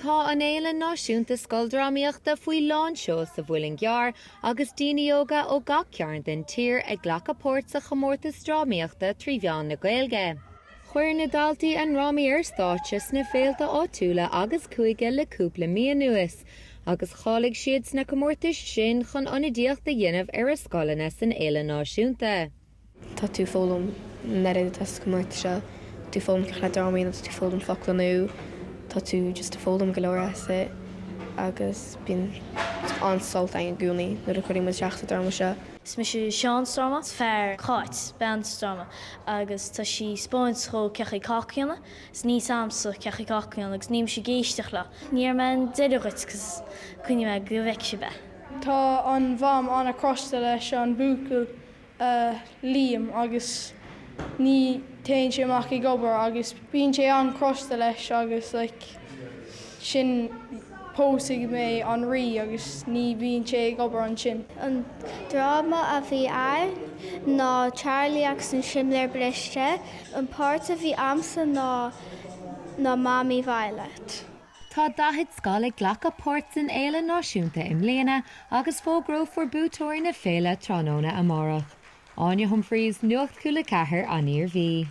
Tá an Fhéile Náisiúnta Scoildrámaíochta faoi lánseo sa Mhuileann agus daoine óga ó gCearr den tír ag glacadh páirt sa chomórtas drámaíochta trí bhean na gaeilge. Chuir na daltaí an rámaí ar stáitse na féalta áitiúla agus cúige le cúpla mí nuas, agus chálaigh siad sna chomórtas sin chun ionadaíocht a dhéanamh ar a scoileanna san Fhéile Náisiúnta. Tá tú fólam nerid as chomórta seo, tú fólam ceach na drámaí tú fólam foclanú, tá tú just a fólam go leor sa agus bíon ansalt an gúnaí nuair a chuirí mu teachta dráma seo. Is me Seán Strama, fear cáit, ben Strama, agus tá si spóint cho cechaí cácianna, is ní samsa cechaí cácianna, agus níam si géisteach le. Níor men deidirgit, cos cúine me go bheic si be. Tá an bham anna crosta leis an búcail líam agus ní téann sé amach I gobar agus bíonn sé an crosta leis agus sin pósaigh mé an rí agus ní bhíonn sé gobar an sin. An dráma a bhí ann ná Charlie agus an Simléir Briste, an páirt a bhí amsa ná Mammy Violet. Tá dahad scoil ag glacadh páirt san Fhéile Náisiúnta im Mhuileann agus fógró for bútóir na Féile tróna amárach. Áine Humphreys, Nuacht Cúla4 an Níor Bhí.